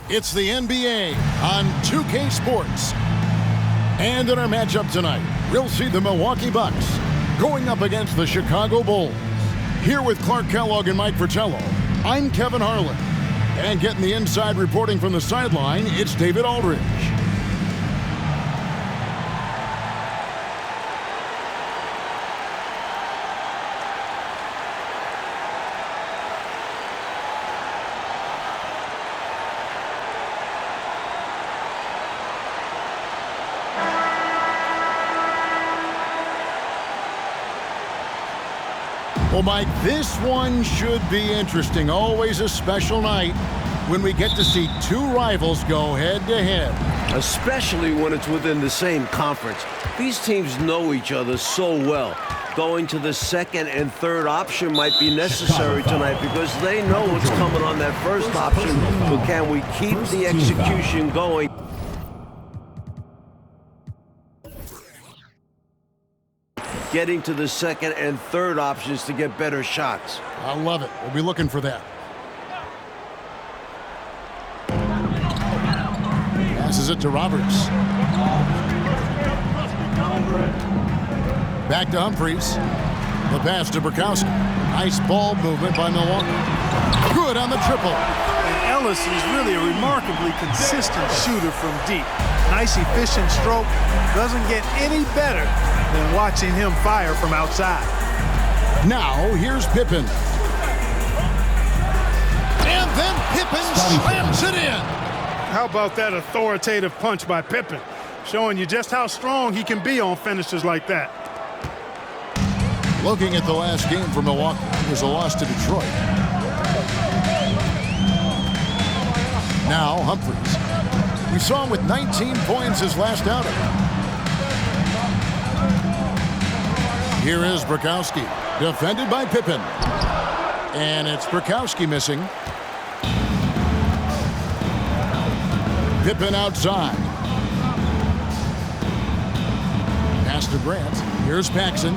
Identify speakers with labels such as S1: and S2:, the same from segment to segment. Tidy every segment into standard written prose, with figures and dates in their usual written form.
S1: It's the NBA on 2K Sports. And in our matchup tonight, we'll see the Milwaukee Bucks going up against the Chicago Bulls. Here with Clark Kellogg and Mike Fratello, I'm Kevin Harlan. And getting the inside reporting from the sideline, it's David Aldridge. Well, Mike, this one should be interesting. Always a special night when we get to see two rivals go head-to-head.
S2: Especially when it's within the same conference. These teams know each other so well. Going to the second and third option might be necessary tonight because they know what's coming on that first option. But can we keep the execution going? Getting to the second and third options to get better shots.
S1: I love it. We'll be looking for that. Passes it to Roberts. Back to Humphries. The pass to Burkowski. Nice ball movement by Milwaukee. Good on the triple.
S3: And Ellis is really a remarkably consistent shooter from deep. Nice, efficient stroke. Doesn't get any better than watching him fire from outside.
S1: Now, here's Pippen. And then Pippen slams it in.
S3: How about that authoritative punch by Pippen? Showing you just how strong he can be on finishes like that.
S1: Looking at the last game for Milwaukee, it was a loss to Detroit. Now, Humphries. We saw him with 19 points his last outing. Here is Burkowski, defended by Pippen. And it's Burkowski missing. Pippen outside. Pass to Grant. Here's Paxson.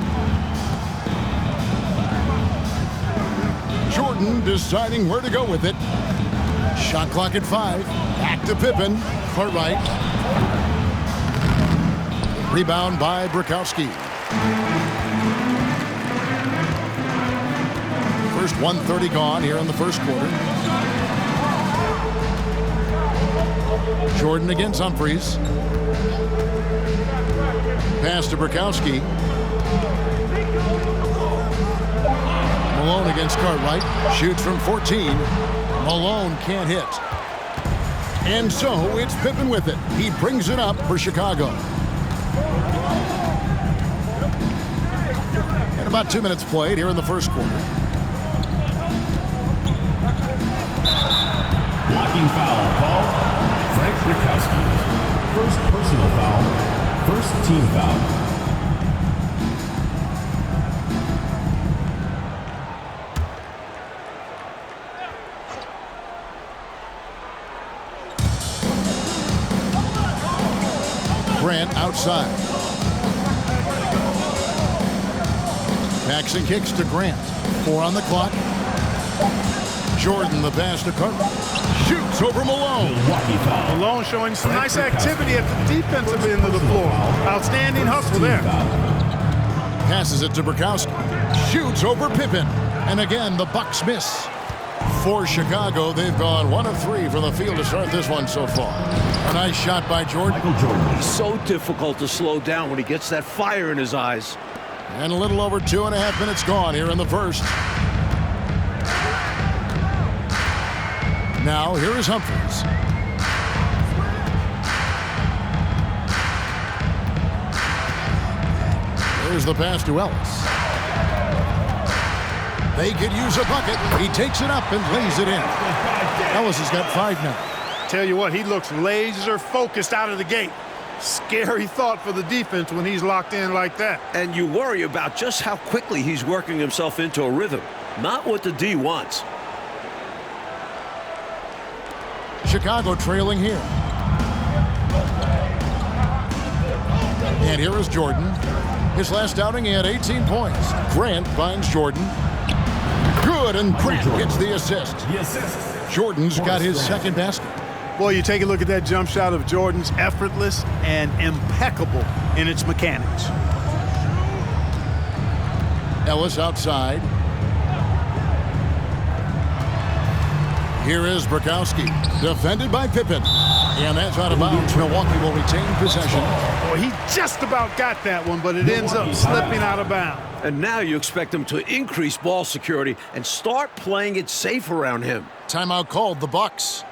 S1: Jordan deciding where to go with it. Shot clock at 5. Back to Pippen. Cartwright. Rebound by Burkowski. First 1:30 gone here in the first quarter. Jordan against Humphries. Pass to Burkowski. Malone against Cartwright. Shoots from 14. Malone can't hit. And so it's Pippen with it. He brings it up for Chicago. And about 2 minutes played here in the first quarter.
S4: Blocking foul called Frank Burkowski. First personal foul. First team foul.
S1: Grant outside. Paxson kicks to Grant. 4 on the clock. Jordan the pass to Cartwright. Shoots over Malone.
S3: Malone showing some nice activity at the defensive end of the floor. Outstanding hustle there.
S1: Passes it to Burkowski. Shoots over Pippen. And again, the Bucks miss. For Chicago, they've gone 1 of 3 from the field to start this one so far. A nice shot by Jordan.
S2: He's so difficult to slow down when he gets that fire in his eyes.
S1: And a little over 2.5 minutes gone here in the first. Now, here is Humphries. There's the pass to Ellis. They could use a bucket. He takes it up and lays it in. Ellis has got 5 now.
S3: Tell you what, he looks laser focused out of the gate. Scary thought for the defense when he's locked in like that.
S2: And you worry about just how quickly he's working himself into a rhythm. Not what the D wants.
S1: Chicago trailing here. And here is Jordan. His last outing, he had 18 points. Grant finds Jordan. Good, and Grant gets the assist. Jordan's got his second basket.
S3: Boy, you take a look at that jump shot of Jordan's, effortless and impeccable in its mechanics.
S1: Ellis outside. Here is Bukowski, defended by Pippen. And that's out of bounds. Milwaukee will retain possession.
S3: Boy, he just about got that one, but it ends up slipping out of bounds.
S2: And now you expect him to increase ball security and start playing it safe around him.
S1: Timeout called, the Bucks.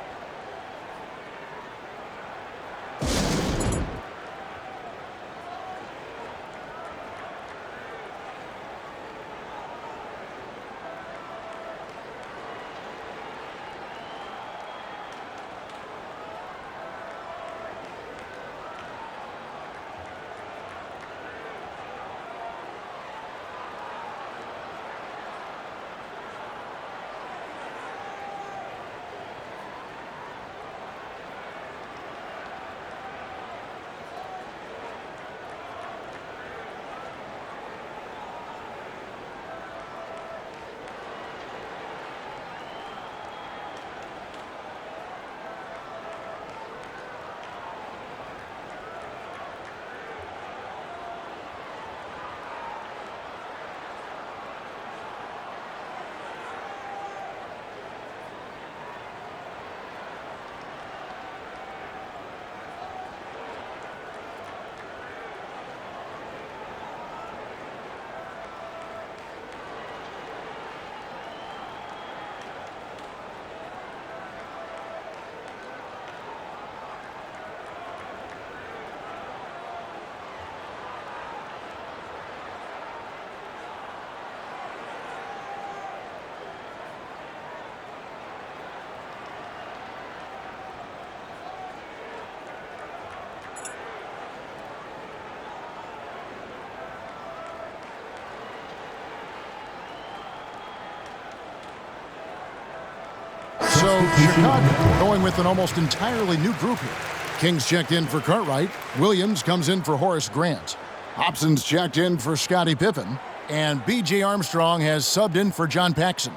S1: So Chicago going with an almost entirely new group here. Kings checked in for Cartwright. Williams comes in for Horace Grant. Hobson's checked in for Scottie Pippen. And B.J. Armstrong has subbed in for John Paxson.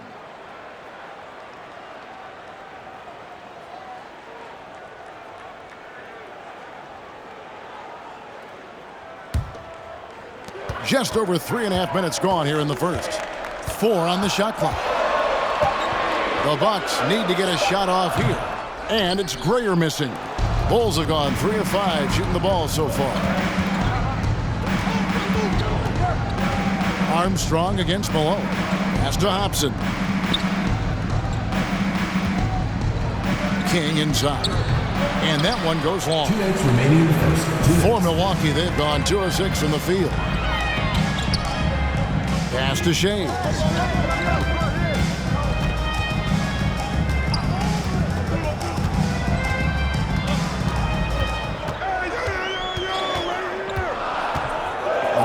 S1: Just over 3.5 minutes gone here in the first. 4 on the shot clock. The Bucks need to get a shot off here. And it's Grayer missing. Bulls have gone 3 of 5 shooting the ball so far. Armstrong against Malone. Pass to Hobson. King inside. And that one goes long.
S4: 2 minutes remaining in the first.
S1: For Milwaukee, they've gone 2 of 6 from the field. Pass to Shea.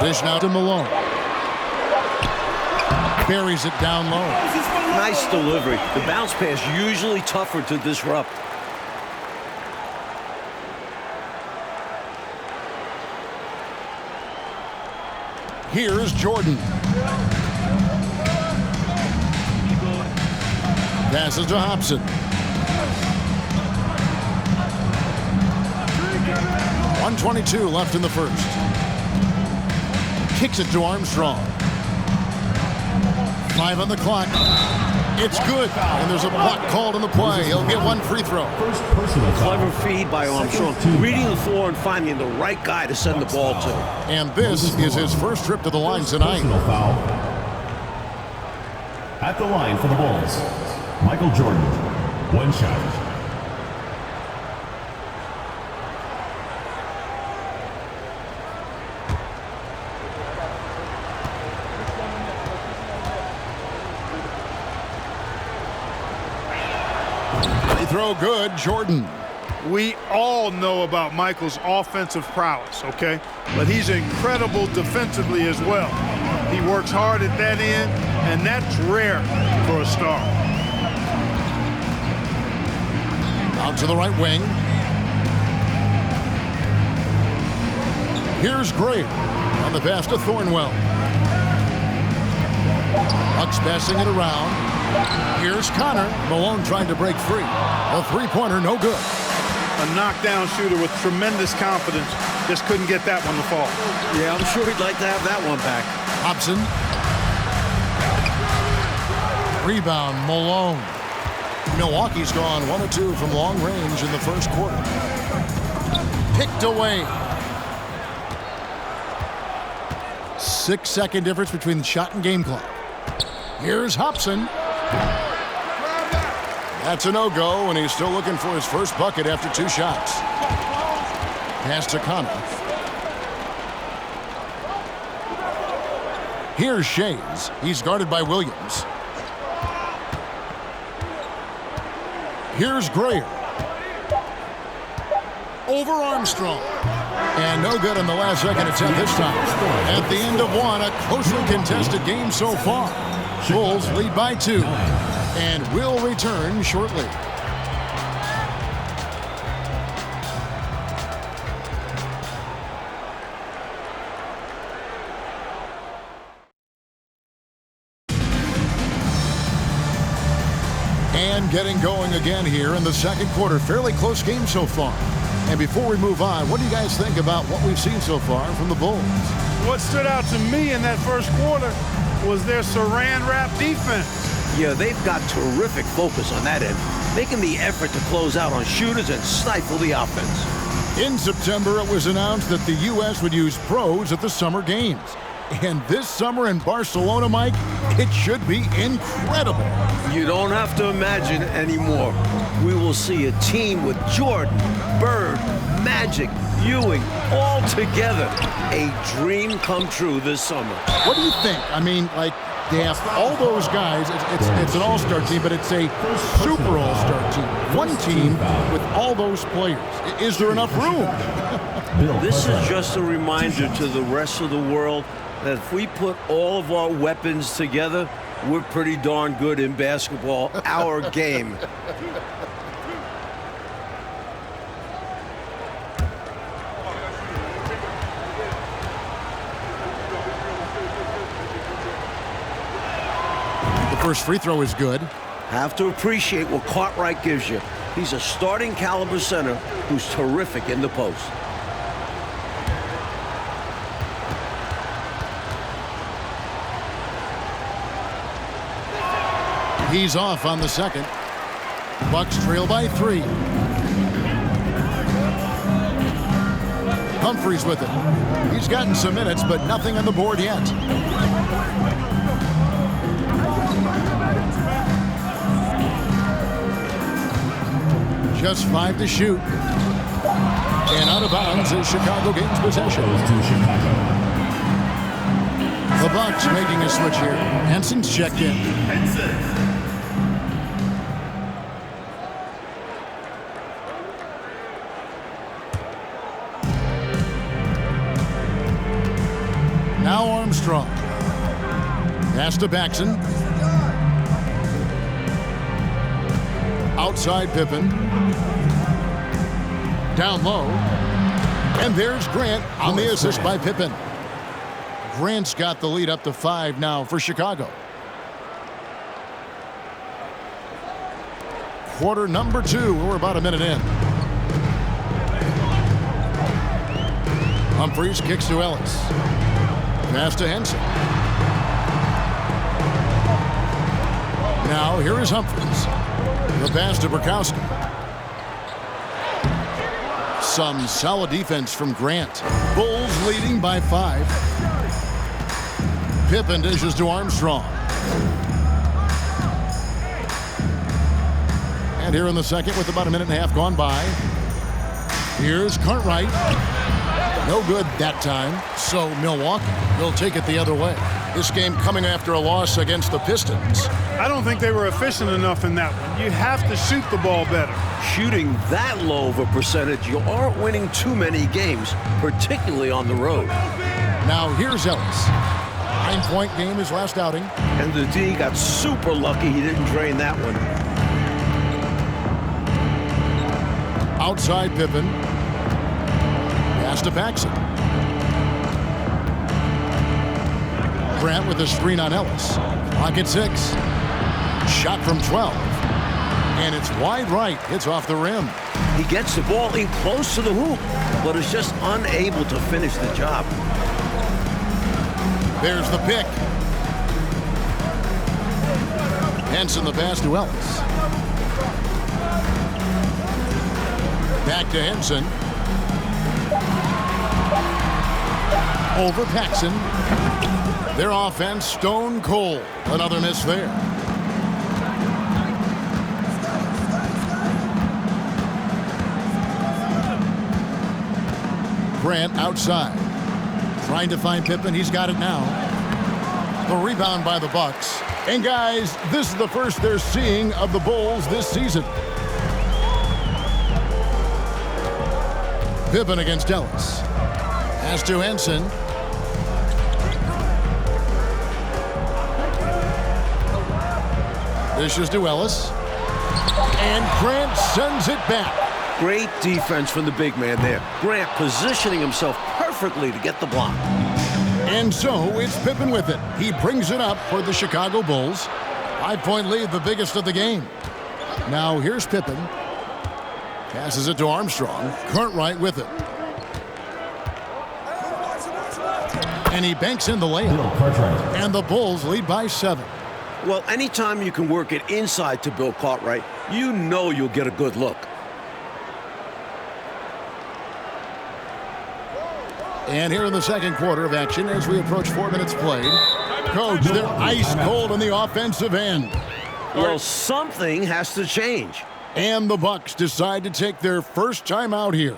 S1: Dish now to Malone. Buries it down low.
S2: Nice delivery. The bounce pass usually tougher to disrupt.
S1: Here's Jordan. Passes to Hobson. 1:22 left in the first. Kicks it to Armstrong. 5 on the clock. It's good. And there's a block called on the play. He'll get 1 free throw.
S4: First personal foul.
S2: Clever feed by Armstrong. Reading the floor and finding the right guy to send the ball to.
S1: And this is his first trip to the line tonight.
S4: Personal foul. At the line for the Bulls, Michael Jordan. 1 shot.
S1: Throw good, Jordan.
S3: We all know about Michael's offensive prowess, okay? But he's incredible defensively as well. He works hard at that end, and that's rare for a star.
S1: Out to the right wing. Here's Grayer on the pass to Thornwell. Bucks passing it around. Here's Connor. Malone trying to break free. A three-pointer, no good.
S3: A knockdown shooter with tremendous confidence. Just couldn't get that one to fall.
S2: Yeah, I'm sure he'd like to have that one back.
S1: Hobson. Rebound, Malone. Milwaukee's gone 1 of 2 from long range in the first quarter. Picked away. 6-second difference between the shot and game clock. Here's Hobson. That's a no-go, and he's still looking for his first bucket after 2 shots. Pass to Connor. Here's Shays. He's guarded by Williams. Here's Grayer. Over Armstrong. And no good on the last second attempt this time. At the end of one, a closely contested game so far. Bulls lead by 2 and will return shortly. And getting going again here in the second quarter. Fairly close game so far. And before we move on, what do you guys think about what we've seen so far from the Bulls?
S3: What stood out to me in that first quarter was their saran wrap defense.
S2: Yeah, they've got terrific focus on that end, making the effort to close out on shooters and stifle the offense.
S1: In September, it was announced that the U.S. would use pros at the Summer Games. And this summer in Barcelona, Mike, it should be incredible.
S2: You don't have to imagine anymore. We will see a team with Jordan, Bird, Magic, Ewing, all together. A dream come true this summer.
S1: What do you think? I mean, like, they have all those guys. It's an all-star team, but it's a super all-star team. One team with all those players. Is there enough room?
S2: This is just a reminder to the rest of the world that if we put all of our weapons together, we're pretty darn good in basketball, our game.
S1: The first free throw is good.
S2: Have to appreciate what Cartwright gives you. He's a starting caliber center who's terrific in the post.
S1: He's off on the second. Bucks trail by 3. Humphries with it. He's gotten some minutes, but nothing on the board yet. Just 5 to shoot. And out of bounds is Chicago gains possession. The Bucks making a switch here. Henson's checked in. Now Armstrong. Pass to Baxton. Outside Pippen. Down low. And there's Grant on the assist by Pippen. Grant's got the lead up to 5 now for Chicago. Quarter number 2. We're about a minute in. Humphries kicks to Ellis. Pass to Henson. Now here is Humphries. The pass to Burkowski. Some solid defense from Grant. Bulls leading by 5. Pippen dishes to Armstrong. And here in the second with about a minute and a half gone by. Here's Cartwright. No good that time, so Milwaukee will take it the other way. This game coming after a loss against the Pistons.
S3: I don't think they were efficient enough in that one. You have to shoot the ball better.
S2: Shooting that low of a percentage, you aren't winning too many games, particularly on the road.
S1: Now here's Ellis. 9-point game his last outing.
S2: And the D got super lucky he didn't drain that one.
S1: Outside Pippen. Pass to Baxton. Grant with a screen on Ellis. Clock at 6. Shot from 12. And it's wide right. It's off the rim.
S2: He gets the ball in close to the hoop, but is just unable to finish the job.
S1: There's the pick. Henson the pass to Ellis. Back to Henson. Over Paxson. Their offense stone cold. Another miss there. Grant outside. Trying to find Pippen. He's got it now. The rebound by the Bucks. And guys, this is the first they're seeing of the Bulls this season. Pippen against Ellis. Pass to Henson. Dishes to Ellis. And Grant sends it back.
S2: Great defense from the big man there. Grant positioning himself perfectly to get the block.
S1: And so it's Pippen with it. He brings it up for the Chicago Bulls. 5-point lead, the biggest of the game. Now here's Pippen. Passes it to Armstrong. Cartwright with it. And he banks in the layup. And the Bulls lead by 7.
S2: Well, anytime you can work it inside to Bill Cartwright, you know you'll get a good look.
S1: And here in the second quarter of action, as we approach 4 minutes played, Coach, they're ice cold on the offensive end.
S2: Well, something has to change.
S1: And the Bucks decide to take their first time out here.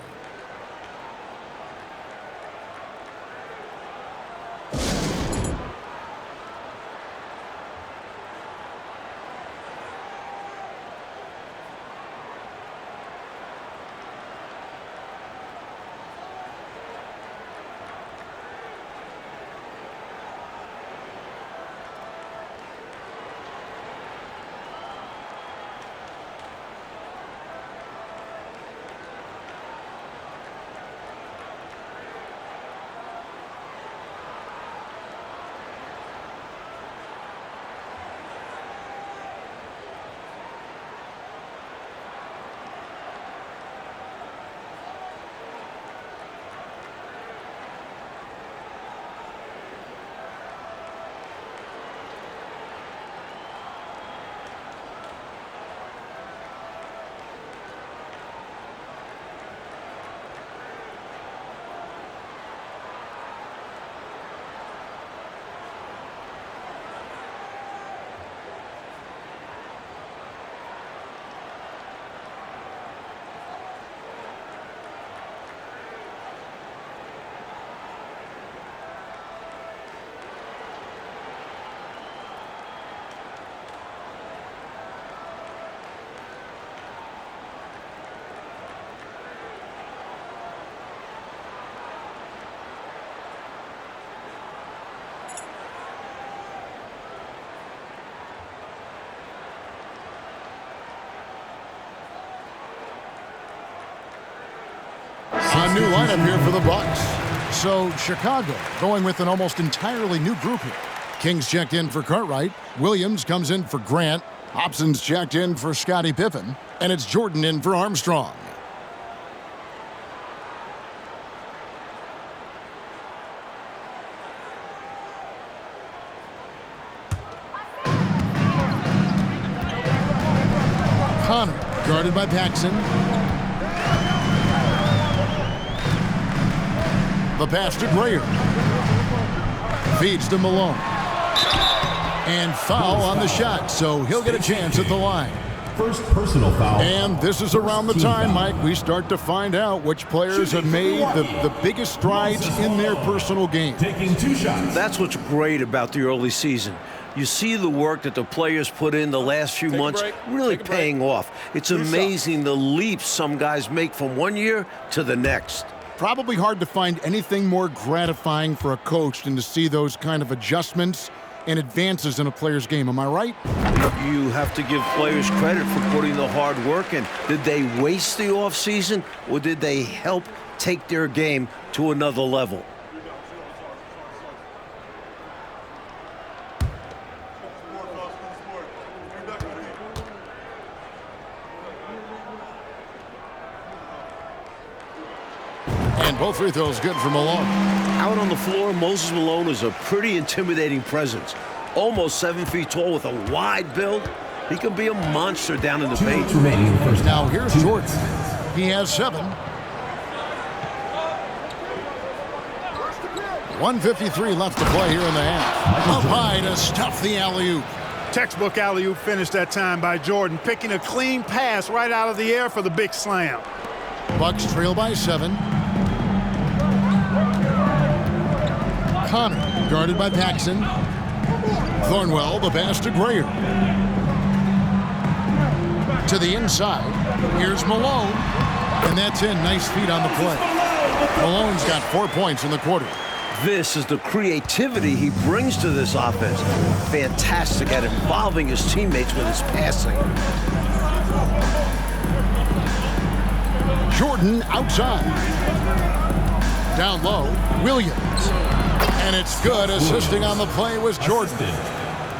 S1: A new lineup here for the Bucks. So Chicago going with an almost entirely new group here. King's checked in for Cartwright. Williams comes in for Grant. Hobson's checked in for Scottie Pippen. And it's Jordan in for Armstrong. Connor guarded by Paxson. The pass to Grayer. Feeds to Malone. And foul on the shot, so he'll get a chance at the line.
S4: First personal foul.
S1: And this is around the time, Mike, we start to find out which players have made the biggest strides in their personal game.
S4: Taking 2 shots.
S2: That's what's great about the early season. You see the work that the players put in the last few months really paying off. It's amazing the leaps some guys make from one year to the next.
S1: Probably hard to find anything more gratifying for a coach than to see those kind of adjustments and advances in a player's game. Am I right?
S2: You have to give players credit for putting the hard work in. Did they waste the offseason, or did they help take their game to another level?
S1: And both free throws good for Malone.
S2: Out on the floor, Moses Malone is a pretty intimidating presence. Almost 7 feet tall with a wide build. He can be a monster down in the paint.
S4: Remaining in the first
S1: Now
S4: half.
S1: here's Jordan. He has 7. 1:53 left to play here in the half. Up high to stuff the alley-oop.
S3: Textbook alley-oop finish that time by Jordan, picking a clean pass right out of the air for the big slam.
S1: Bucks trail by 7. Connor guarded by Paxson. Thornwell, the pass to Grayer. To the inside. Here's Malone. And that's in. Nice feet on the play. Malone's got 4 points in the quarter.
S2: This is the creativity he brings to this offense. Fantastic at involving his teammates with his passing.
S1: Jordan outside. Down low, Williams. And it's good. Assisting on the play was Jordan.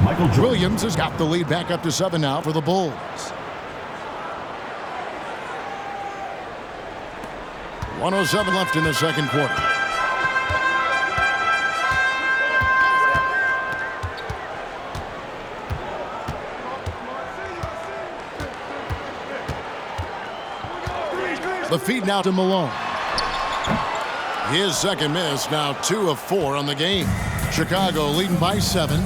S4: Michael Jordan.
S1: Williams has got the lead back up to 7 now for the Bulls. .107 left in the second quarter. The feed now to Malone. His second miss, now 2 of 4 on the game. Chicago leading by 7.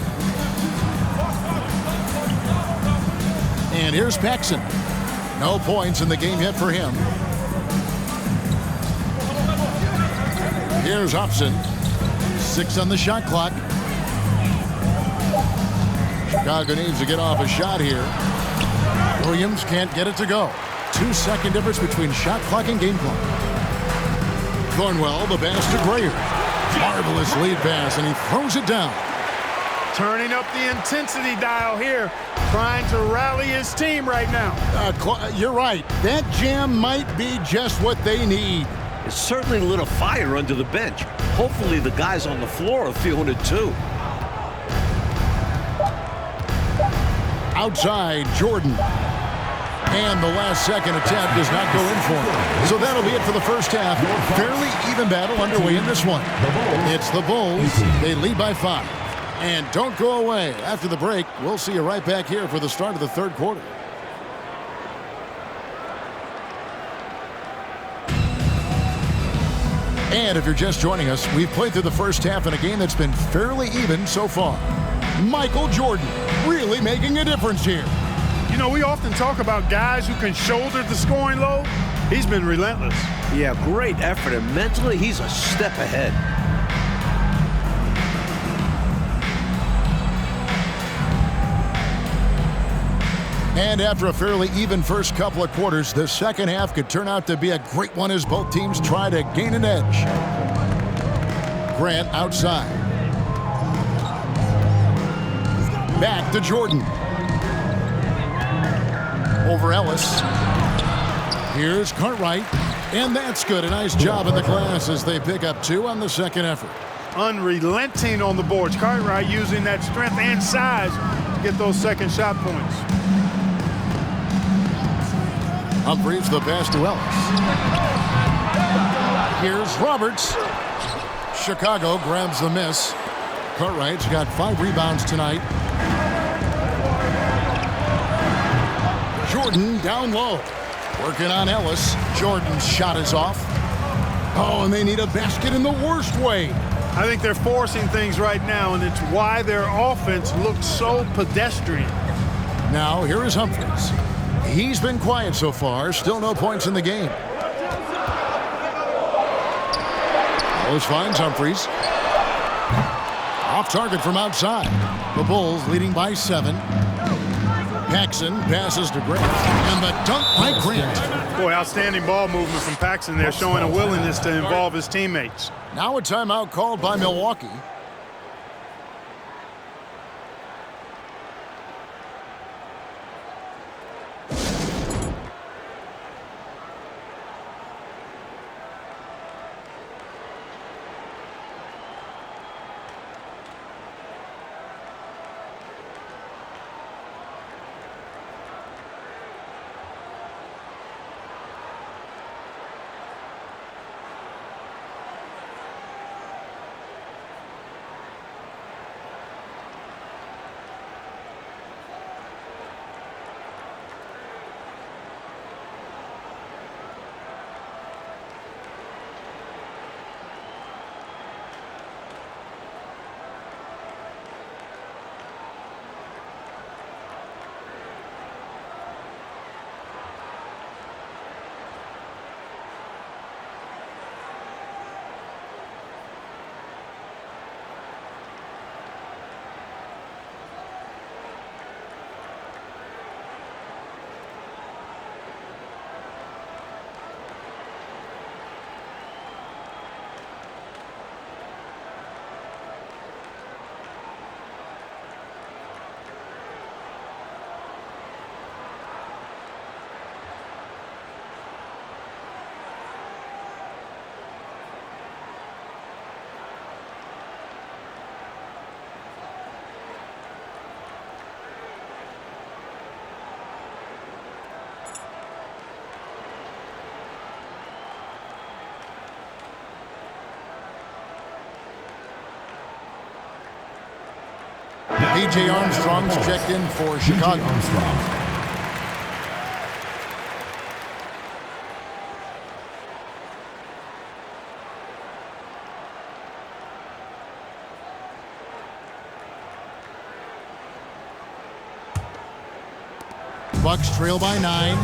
S1: And here's Paxson. No points in the game yet for him. Here's Hobson. 6 on the shot clock. Chicago needs to get off a shot here. Williams can't get it to go. 2-second difference between shot clock and game clock. Thornwell, the pass to Grayer. Marvelous lead pass, and he throws it down.
S3: Turning up the intensity dial here, trying to rally his team right now.
S1: You're right. That jam might be just what they need.
S2: It certainly lit a fire under the bench. Hopefully the guys on the floor are feeling it too.
S1: Outside, Jordan. And the last second attempt does not go in for him. So that'll be it for the first half. Fairly even battle underway in this one. It's the Bulls. They lead by 5. And don't go away. After the break, we'll see you right back here for the start of the third quarter. And if you're just joining us, we've played through the first half in a game that's been fairly even so far. Michael Jordan really making a difference here.
S3: You know, we often talk about guys who can shoulder the scoring load. He's been relentless.
S2: Yeah, great effort, and mentally he's a step ahead.
S1: And after a fairly even first couple of quarters, the second half could turn out to be a great one as both teams try to gain an edge. Grant outside. Back to Jordan. Over Ellis. Here's Cartwright. And that's good. A nice job in the glass as they pick up 2 on the second effort.
S3: Unrelenting on the boards. Cartwright using that strength and size to get those second shot points.
S1: Humphries the pass to Ellis. Here's Roberts. Chicago grabs the miss. Cartwright's got 5 rebounds tonight. Jordan down low. Working on Ellis. Jordan's shot is off. Oh, and they need a basket in the worst way.
S3: I think they're forcing things right now, and it's why their offense looks so pedestrian.
S1: Now, here is Humphries. He's been quiet so far. Still no points in the game. Ellis finds Humphries. Off target from outside. The Bulls leading by 7. Paxson passes to Grant. And the dunk by Grant.
S3: Boy, outstanding ball movement from Paxson there, showing a willingness to involve his teammates.
S1: Now a timeout called by Milwaukee. B.J. Armstrong's checked in for Chicago.
S4: Armstrong.
S1: Bucks trail by 9.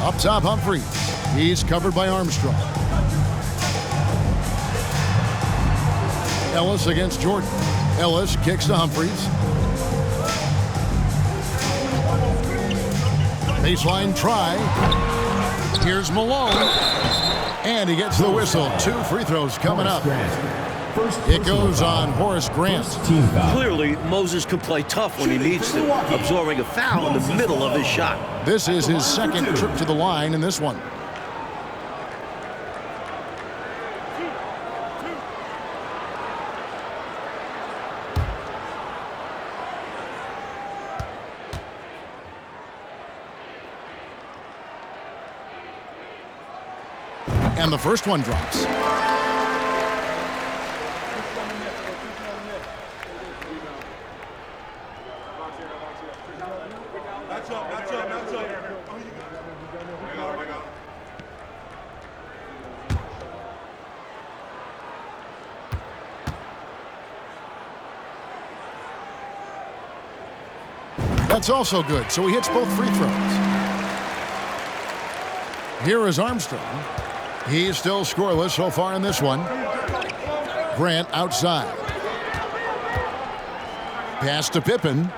S1: Up top, Humphries. He's covered by Armstrong. Ellis against Jordan. Ellis kicks to Humphries. Baseline try. Here's Malone. And he gets the whistle. 2 free throws coming up. It goes on Horace Grant.
S2: Clearly, Moses can play tough when he needs to, absorbing a foul in the middle of his shot.
S1: This is his second trip to the line in this one. And the first one drops. That's also good, so he hits both free throws. Here is Armstrong. He's still scoreless so far in this one. Grant outside. Pass to Pippen.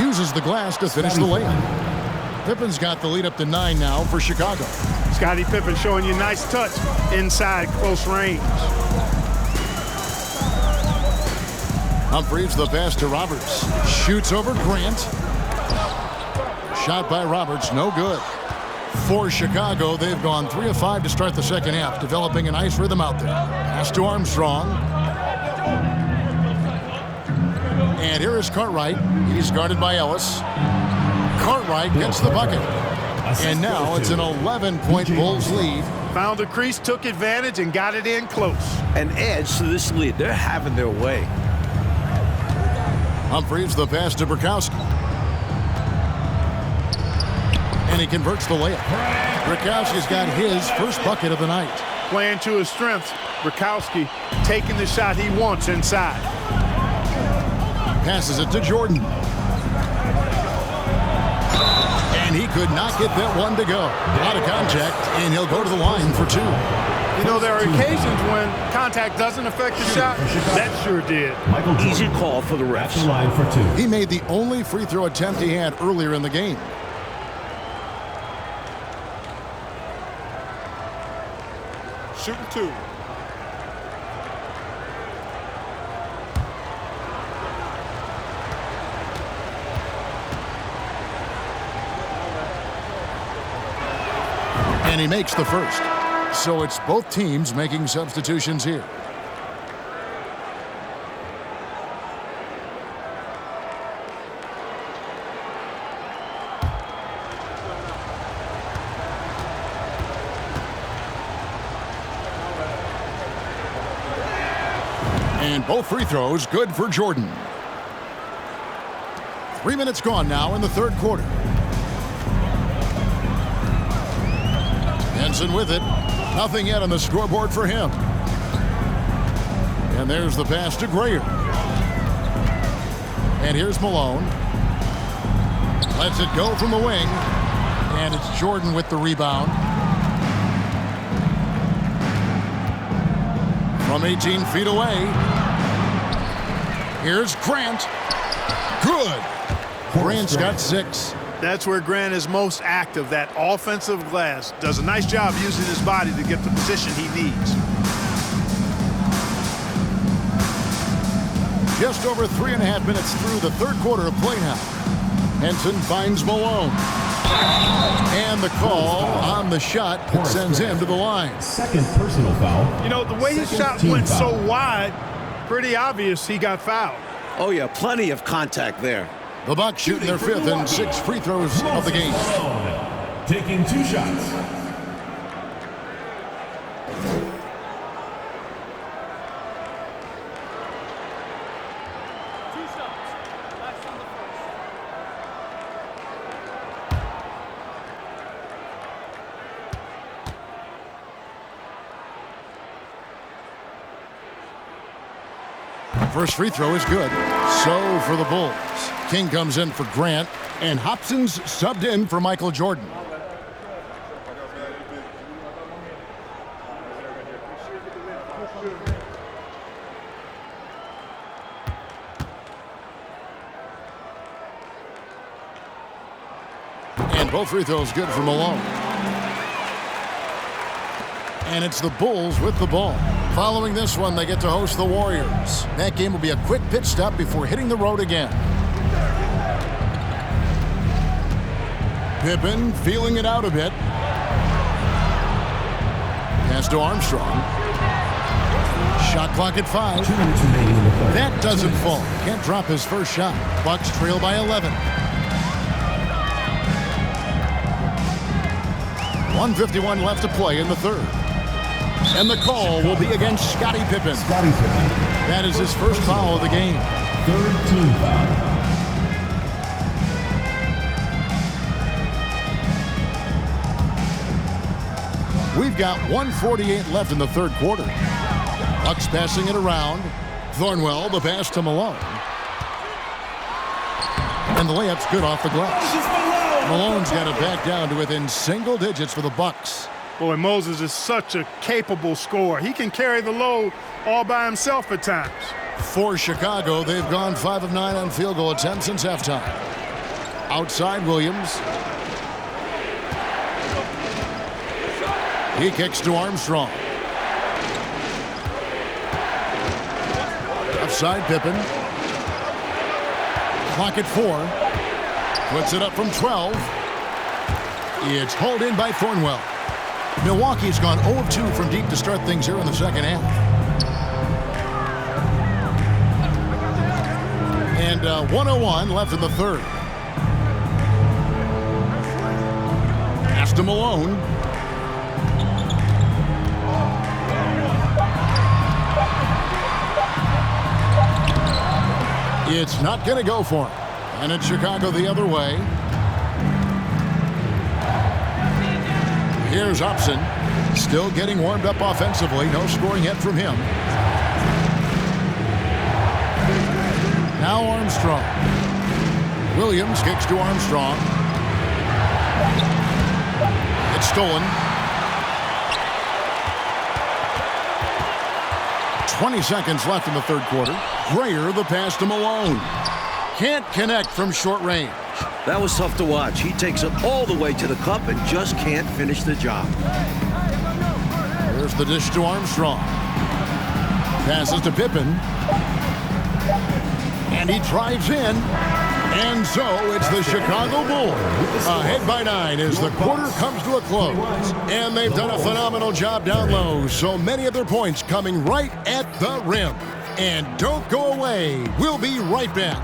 S1: Uses the glass to finish the layup. Pippen's got the lead up to 9 now for Chicago.
S3: Scottie Pippen showing you nice touch inside close range.
S1: Humphries the pass to Roberts. Shoots over Grant. Shot by Roberts, no good. For Chicago, they've gone 3 of 5 to start the second half, developing a nice rhythm out there. Pass to Armstrong. And here is Cartwright. He's guarded by Ellis. Cartwright gets the bucket. And now it's an 11-point Bulls lead.
S3: Found the crease, took advantage, and got it in close.
S2: An edge to this lead. They're having their way.
S1: Humphries the pass to Burkowski. And he converts the layup. Burkowski's got his first bucket of the night.
S3: Playing to his strengths, Burkowski taking the shot he wants inside.
S1: Passes it to Jordan. And he could not get that one to go. Out of contact, and he'll go to the line for 2.
S3: You know, there are occasions when contact doesn't affect the shot. That sure did.
S2: Easy call for the refs.
S4: Line for 2.
S1: He made the only free throw attempt he had earlier in the game.
S3: Shooting 2.
S1: And he makes the first. So it's both teams making substitutions here. And both free throws good for Jordan. 3 minutes gone now in the third quarter. Henson with it. Nothing yet on the scoreboard for him. And there's the pass to Grayer. And here's Malone. Lets it go from the wing. And it's Jordan with the rebound. From 18 feet away. Here's Grant. Good. Grant's got 6.
S3: That's where Grant is most active, that offensive glass. Does a nice job using his body to get the position he needs.
S1: Just over 3.5 minutes through the third quarter of play now. Henson finds Malone. And the call on the shot that sends him to the line.
S4: Second personal foul.
S3: You know, the way his shot went so wide, pretty obvious he got fouled.
S2: Oh, yeah, plenty of contact there.
S1: The Bucks shooting their 5th and 6th free throws of the game.
S4: taking 2 shots.
S1: First free throw is good. So for the Bulls. King comes in for Grant, and Hobson's subbed in for Michael Jordan. And both free throws good for Malone. And it's the Bulls with the ball. Following this one, they get to host the Warriors. That game will be a quick pit stop before hitting the road again. Pippen feeling it out a bit. Pass to Armstrong. Shot clock at 5. That doesn't fall. Can't drop his first shot. Bucks trail by 11. 1:51 left to play in the third. And the call will be against Scottie Pippen. That is his first foul of the game.
S4: Third team foul.
S1: We've got 1:48 left in the third quarter. Bucks passing it around. Thornwell, the pass to Malone. And the layup's good off the glass. Malone's got it back down to within single digits for the Bucks.
S3: Boy, Moses is such a capable scorer. He can carry the load all by himself at times.
S1: For Chicago, they've gone 5 of 9 on field goal attempts since halftime. Outside Williams. He kicks to Armstrong. Offside Pippen. Clock at 4. Puts it up from 12. It's hauled in by Thornwell. Milwaukee's gone 0 of 2 from deep to start things here in the second half. And 1:01 left in the third. Pass to Malone. It's not going to go for him. And it's Chicago the other way. Here's Hobson. Still getting warmed up offensively. No scoring yet from him. Now Armstrong. Williams kicks to Armstrong. It's stolen. 20 seconds left in the third quarter. Grayer the pass to Malone. Can't connect from short range.
S2: That was tough to watch. He takes it all the way to the cup and just can't finish the job.
S1: Here's the dish to Armstrong. Passes to Pippen. And he drives in. And so it's the Chicago Bulls ahead by 9 as the quarter comes to a close. And they've done a phenomenal job down low. So many of their points coming right at the rim. And don't go away. We'll be right back.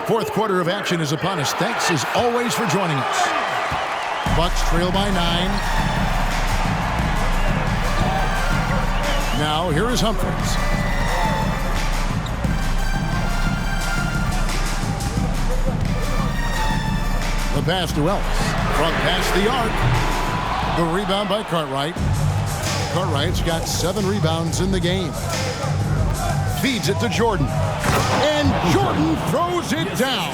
S1: Fourth quarter of action is upon us. Thanks as always for joining us. Bucks trail by 9. Now here is Humphries. The pass to Ellis. Front past the arc. The rebound by Cartwright. Cartwright's got 7 rebounds in the game. Feeds it to Jordan. And Jordan throws it down.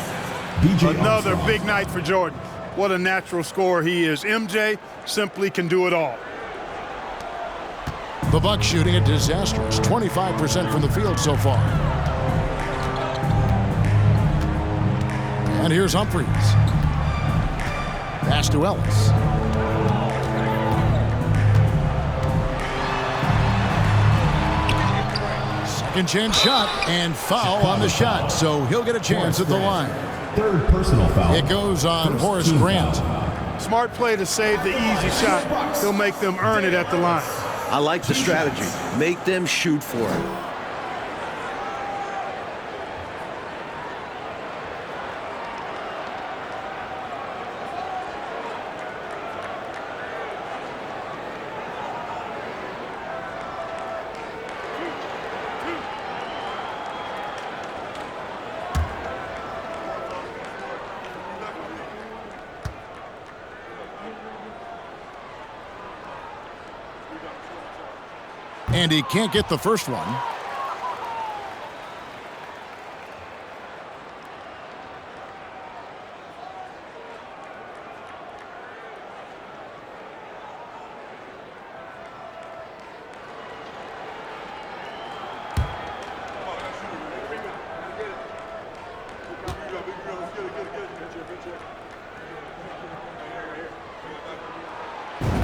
S3: Another big night for Jordan. What a natural scorer he is. MJ simply can do it all.
S1: The Bucks shooting a disastrous 25% from the field so far. And here's Humphries. Pass to Ellis. Second chance shot and foul on the shot, so he'll get a chance at the line.
S4: Third personal foul.
S1: It goes on
S4: First
S1: Horace
S4: team
S1: Grant.
S4: foul.
S3: Smart play to save the easy shot. He'll make them earn it at the line.
S2: I like the strategy. Make them shoot for it.
S1: And he can't get the first one.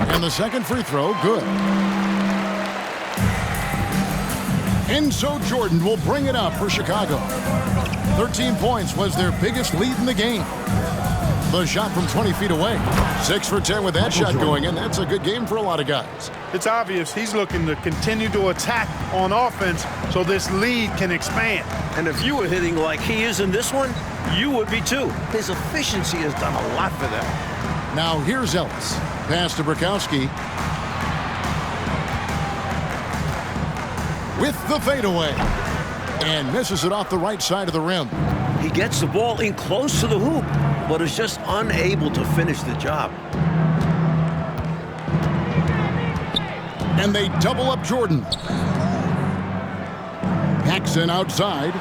S1: And the second free throw, good. And so Jordan will bring it up for Chicago. 13 points was their biggest lead in the game. The shot from 20 feet away. 6 for 10 with that shot going in. That's a good game for a lot of guys.
S3: It's obvious he's looking to continue to attack on offense so this lead can expand.
S2: And if you were hitting like he is in this one, you would be too. His efficiency has done a lot for them.
S1: Now here's Ellis. Pass to Bukowski. With the fadeaway. And misses it off the right side of the rim.
S2: He gets the ball in close to the hoop, but is just unable to finish the job.
S1: And they double up Jordan. Paxson outside.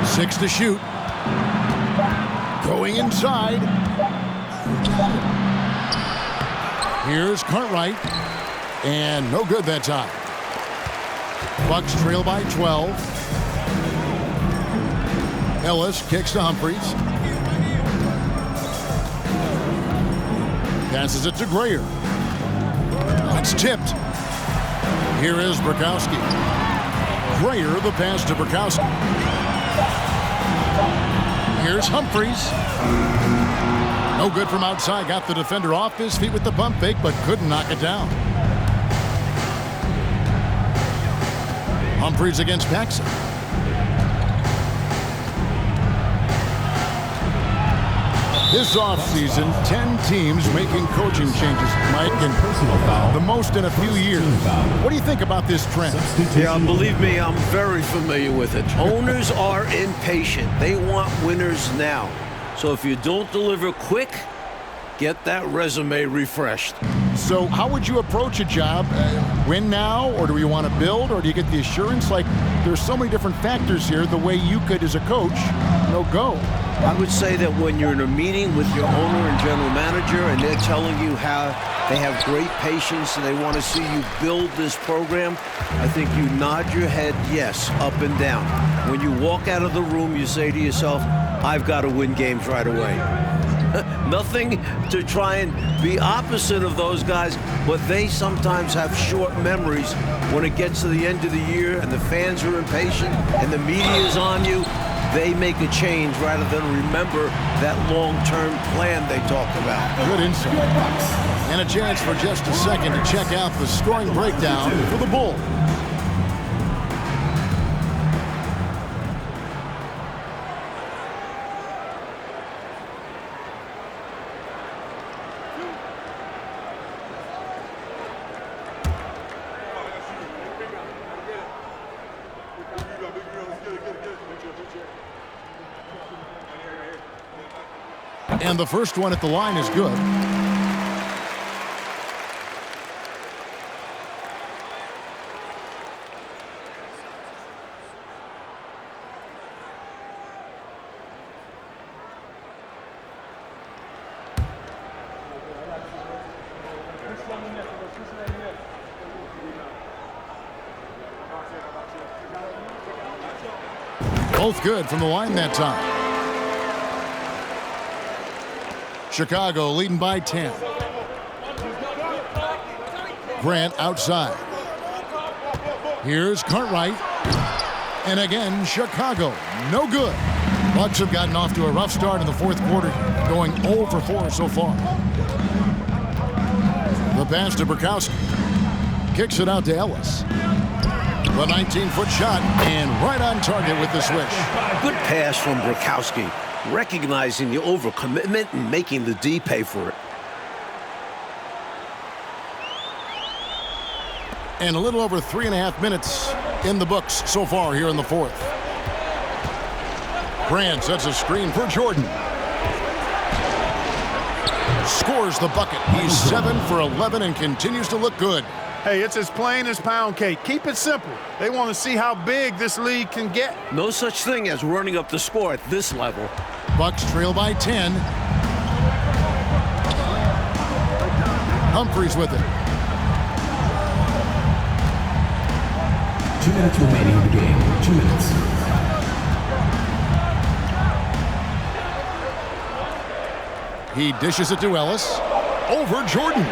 S1: 6 to shoot. Going inside. Here's Cartwright. And no good that time. Bucks trail by 12. Ellis kicks to Humphries. Passes it to Grayer. It's tipped. Here is Bukowski. Grayer the pass to Bukowski. Here's Humphries. No good from outside. Got the defender off his feet with the pump fake, but couldn't knock it down. Humphries against Paxson. This offseason, 10 teams making coaching changes, Mike, and the most in a few years. What do you think about this trend?
S2: Yeah, believe me, I'm very familiar with it. Owners are impatient. They want winners now. So if you don't deliver quick, get that resume refreshed.
S1: So how would you approach a job? Win now, or do you want to build, or do you get the assurance? Like, there's so many different factors here, the way you could, as a coach, go.
S2: I would say that when you're in a meeting with your owner and general manager and they're telling you how they have great patience and they want to see you build this program, I think you nod your head yes, up and down. When you walk out of the room, you say to yourself, I've got to win games right away. Nothing to try and be opposite of those guys, but they sometimes have short memories when it gets to the end of the year and the fans are impatient and the media is on you. They make a change rather than remember that long-term plan they talked about.
S1: Good insight. And a chance for just a second to check out the scoring breakdown for the Bulls. And the first one at the line is good. Both good from the line that time. Chicago leading by 10. Grant outside. Here's Cartwright. And again, Chicago, no good. Bucks have gotten off to a rough start in the fourth quarter, going 0 for 4 so far. The pass to Burkowski. Kicks it out to Ellis. The 19-foot shot, and right on target with the switch.
S2: Good pass from Burkowski, recognizing the overcommitment and making the D pay for it.
S1: And a little over 3.5 minutes in the books so far here in the fourth. Grant sets a screen for Jordan. Scores the bucket. He's 7 for 11 and continues to look good.
S3: Hey, it's as plain as pound cake. Keep it simple. They want to see how big this league can get.
S2: No such thing as running up the score at this level.
S1: Bucks trail by 10. Humphries with it.
S4: 2 minutes remaining in the game. 2 minutes.
S1: He dishes it to Ellis. Over Jordan.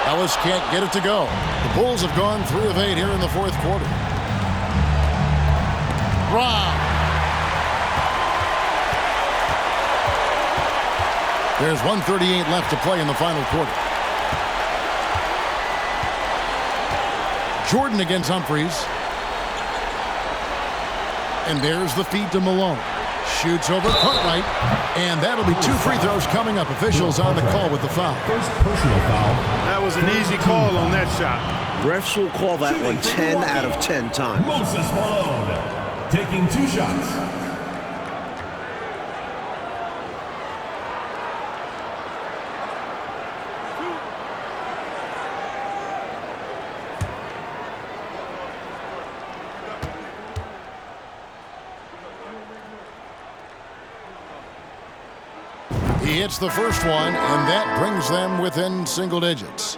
S1: Ellis can't get it to go. The Bulls have gone 3 of 8 here in the fourth quarter. Wow. There's 1:38 left to play in the final quarter. Jordan against Humphries. And there's the feed to Malone. Shoots over Cartwright, and that'll be 2 free throws coming up. Officials on the call with the foul.
S4: First personal foul.
S3: That was an easy call on that shot.
S2: Refs will call that one 10 out of 10 times.
S4: Moses Malone taking 2 shots.
S1: He hits the first one, and that brings them within single digits.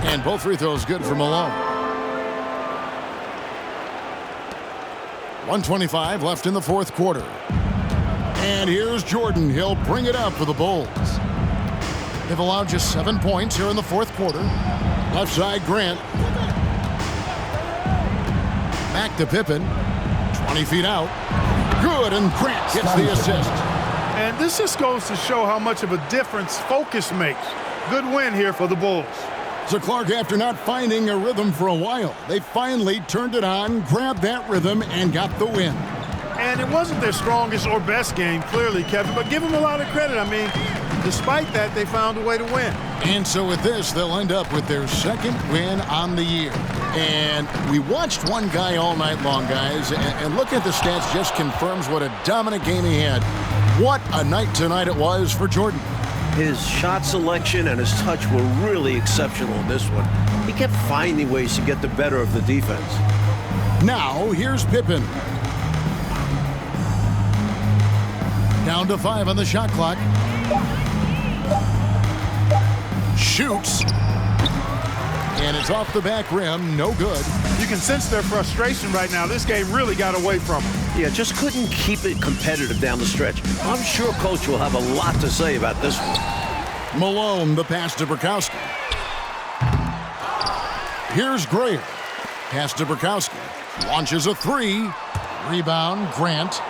S1: And both free throws good for Malone. 1:25 left in the fourth quarter. And here's Jordan. He'll bring it up for the Bulls. They've allowed just 7 points here in the fourth quarter. Left side, Grant. Back to Pippen. 20 feet out. Good, and Grant gets the assist.
S3: And this just goes to show how much of a difference focus makes. Good win here for the Bulls.
S1: So Clark, after not finding a rhythm for a while, they finally turned it on, grabbed that rhythm, and got the win.
S3: And it wasn't their strongest or best game, clearly, Kevin, but give them a lot of credit. I mean, despite that, they found a way to win.
S1: And so with this, they'll end up with their second win on the year. And we watched one guy all night long, guys, and looking at the stats just confirms what a dominant game he had. What a night tonight it was for Jordan.
S2: His shot selection and his touch were really exceptional in this one. He kept finding ways to get the better of the defense.
S1: Now, here's Pippen. Down to 5 on the shot clock. Shoots. And it's off the back rim. No good.
S3: You can sense their frustration right now. This game really got away from them.
S2: Yeah, just couldn't keep it competitive down the stretch. I'm sure Coach will have a lot to say about this one.
S1: Malone, the pass to Burkowski. Here's Gray. Pass to Burkowski. Launches a 3. Rebound, Grant.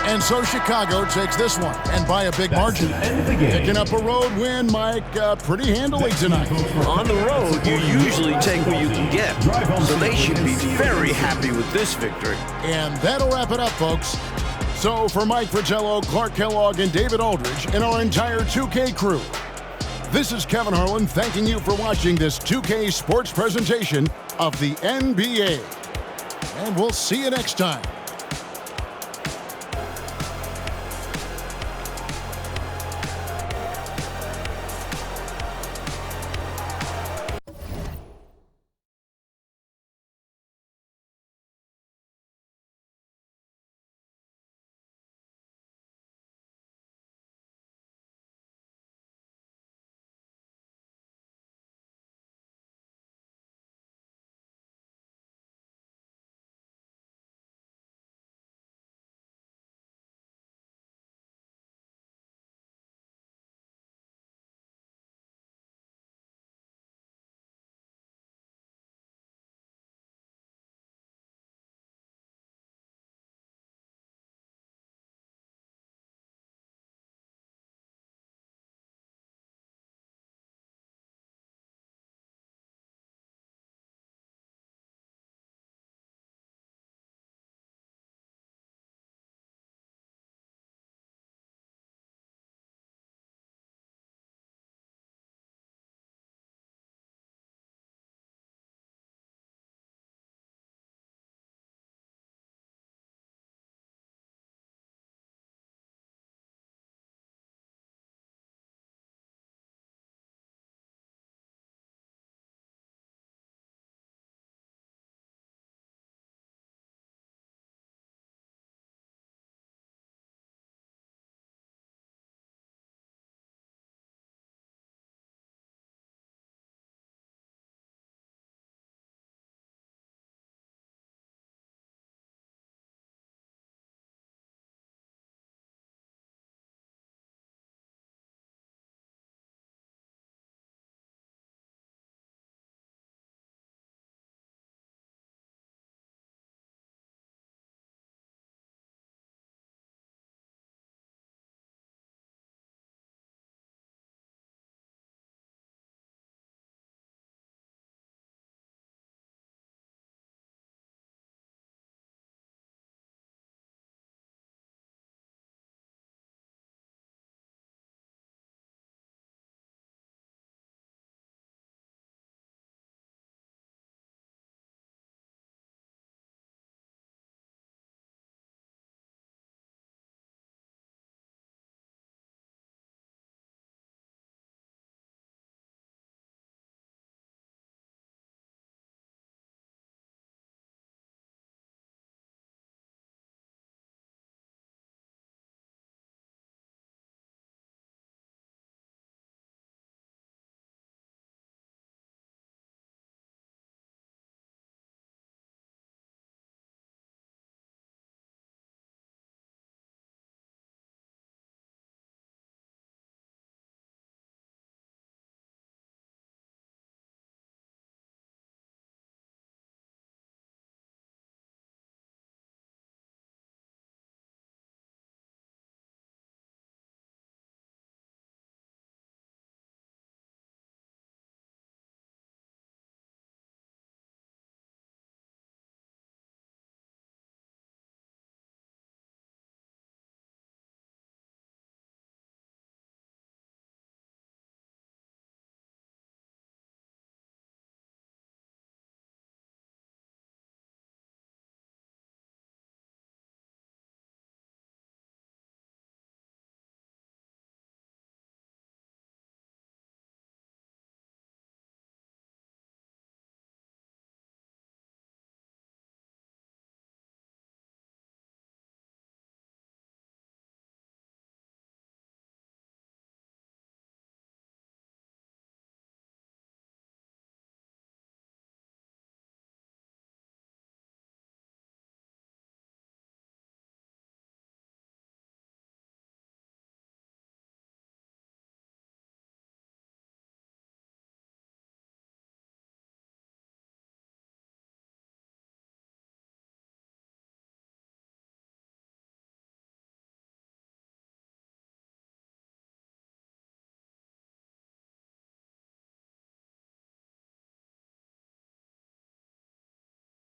S1: And so Chicago takes this one, and by a big margin. Picking up a road win, Mike, pretty handily tonight.
S2: On the road, you usually take what you can get, so they should be very happy with this victory.
S1: And that'll wrap it up, folks. So for Mike Fratello, Clark Kellogg, and David Aldridge, and our entire 2K crew, this is Kevin Harlan thanking you for watching this 2K sports presentation of the NBA. And we'll see you next time.